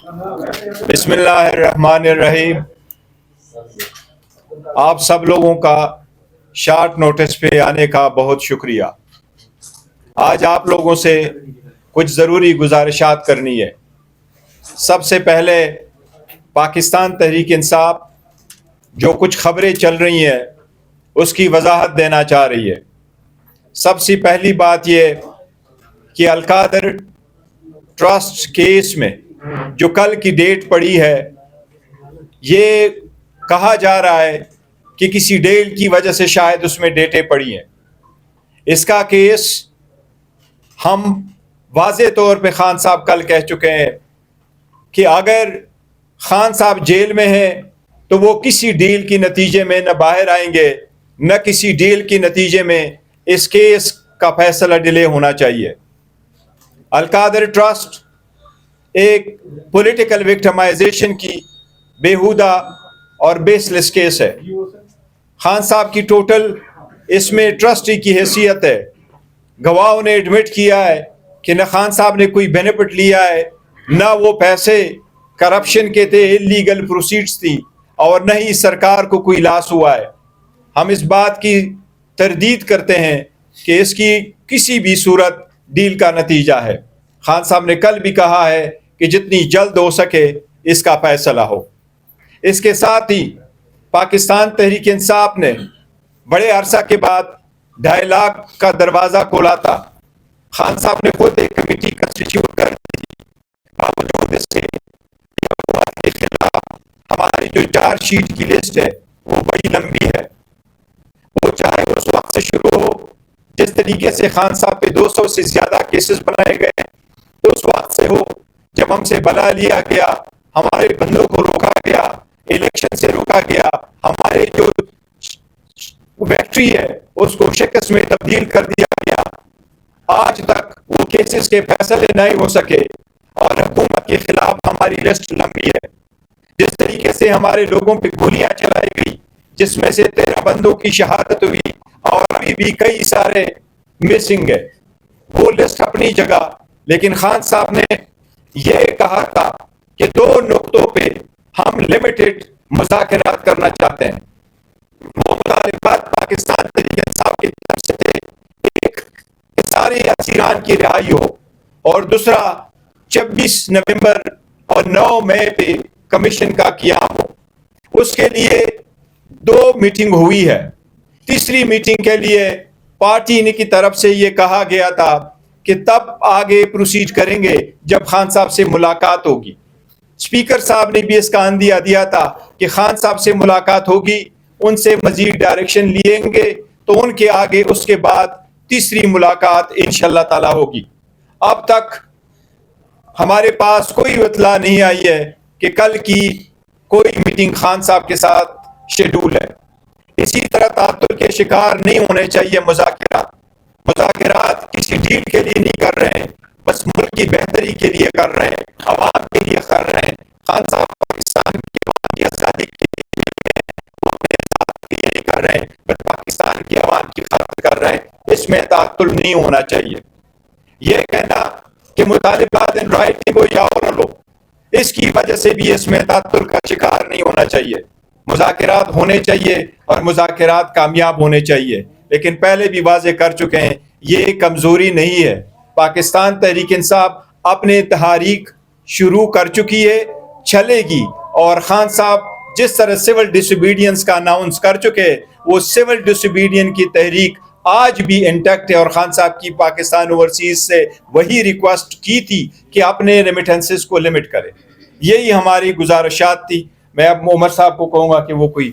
بسم اللہ الرحمن الرحیم. آپ سب لوگوں کا شارٹ نوٹس پہ آنے کا بہت شکریہ. آج آپ لوگوں سے کچھ ضروری گزارشات کرنی ہے. سب سے پہلے پاکستان تحریک انصاف جو کچھ خبریں چل رہی ہیں اس کی وضاحت دینا چاہ رہی ہے. سب سے پہلی بات یہ کہ القادر ٹرسٹ کیس میں جو کل کی ڈیٹ پڑی ہے، یہ کہا جا رہا ہے کہ کسی ڈیل کی وجہ سے شاید اس میں ڈیٹیں پڑی ہیں. اس کا کیس ہم واضح طور پہ خان صاحب کل کہہ چکے ہیں کہ اگر خان صاحب جیل میں ہیں تو وہ کسی ڈیل کی نتیجے میں نہ باہر آئیں گے، نہ کسی ڈیل کی نتیجے میں اس کیس کا فیصلہ ڈیلے ہونا چاہیے. القادر ٹرسٹ ایک پولیٹیکل وکٹمائزیشن کی بیہودہ اور بیس لیس کیس ہے. خان صاحب کی ٹوٹل اس میں ٹرسٹی کی حیثیت ہے. گواہوں نے ایڈمٹ کیا ہے کہ نہ خان صاحب نے کوئی بینیفٹ لیا ہے، نہ وہ پیسے کرپشن کے تھے، انلیگل پروسیڈز تھی، اور نہ ہی سرکار کو کوئی لاس ہوا ہے. ہم اس بات کی تردید کرتے ہیں کہ اس کی کسی بھی صورت ڈیل کا نتیجہ ہے. خان صاحب نے کل بھی کہا ہے کہ جتنی جلد ہو سکے اس کا فیصلہ ہو. اس کے ساتھ ہی پاکستان تحریک انصاف نے بڑے عرصہ کے بعد ڈائلاگ کا دروازہ کھولا تھا. خان صاحب نے خود ایک کمیٹی کنسٹیٹیوٹ کر دی. باوجود اس کے خلاف ہماری جو چارج شیٹ کی لسٹ ہے وہ بڑی لمبی ہے. وہ چاہے اس وقت سے شروع ہو جس طریقے سے خان صاحب پہ 200 سے زیادہ کیسز بنائے گئے، اس وقت سے ہو جب ہم سے بلا لیا گیا، ہمارے بندوں کو روکا گیا، الیکشن سے روکا گیا، ہمارے جو ویکٹری ہے اس کو شکست میں تبدیل کر دیا گیا، آج تک وہ کیسز کے فیصلے نہیں ہو سکے اور حکومت کے خلاف ہماری لسٹ لمبی ہے. جس طریقے سے ہمارے لوگوں پہ گولیاں چلائی گئی، جس میں سے 13 بندوں کی شہادت ہوئی اور ابھی بھی کئی سارے مسنگ ہے، وہ لسٹ اپنی جگہ. لیکن خان صاحب نے یہ کہا تھا کہ 2 نقطوں پہ ہم لمیٹڈ مذاکرات کرنا چاہتے ہیں. وہ مطالبات پاکستان تحریک انصاف کی طرف سے تھے، ایک کہ سارے اسیران کی رہائی ہو، اور دوسرا 26 نومبر اور 9 مئی پہ کمیشن کا قیام ہو. اس کے لیے 2 میٹنگ ہوئی ہے. تیسری میٹنگ کے لیے پارٹی کی طرف سے یہ کہا گیا تھا کہ تب آگے پروسیڈ کریں گے جب خان صاحب سے ملاقات ہوگی. اسپیکر صاحب نے بھی اس کا اندیا دیا تھا کہ خان صاحب سے ملاقات ہوگی، ان سے مزید ڈائریکشن لیں گے تو ان کے آگے اس کے بعد تیسری ملاقات انشاءاللہ تعالی ہوگی. اب تک ہمارے پاس کوئی اطلاع نہیں آئی ہے کہ کل کی کوئی میٹنگ خان صاحب کے ساتھ شیڈول ہے. اسی طرح تعطل کے شکار نہیں ہونے چاہیے مذاکرات کسی ڈیل کے لیے نہیں کر رہے ہیں، بس ملک کی بہتری کے لیے کر رہے ہیں، عوام کے لیے کر رہے ہیں. خان صاحب پاکستان کی عوام کی آزادی کے لیے وہ اپنے ساتھ کے لیے نہیں کر رہے ہیں، بس پاکستان کی عوام کی خاطر کر رہے ہیں. اس میں تعطل نہیں ہونا چاہیے. یہ کہنا کہ مطالبات ان رائٹنگ ہو یا اور لو، اس کی وجہ سے بھی اس میں تعطل کا شکار نہیں ہونا چاہیے. مذاکرات ہونے چاہیے اور مذاکرات کامیاب ہونے چاہیے. لیکن پہلے بھی واضح کر چکے ہیں یہ کمزوری نہیں ہے. پاکستان تحریک انصاف اپنے تحریک شروع کر چکی ہے، چلے گی. اور خان صاحب جس طرح سول ڈس اوبیڈینس کا اناؤنس کر چکے، وہ سول ڈس اوبیڈینس کی تحریک آج بھی انٹیکٹ ہے. اور خان صاحب کی پاکستان اوورسیز سے وہی ریکویسٹ کی تھی کہ اپنے ریمیٹنسز کو لمٹ کرے. یہی ہماری گزارشات تھی. میں اب عمر صاحب کو کہوں گا کہ وہ کوئی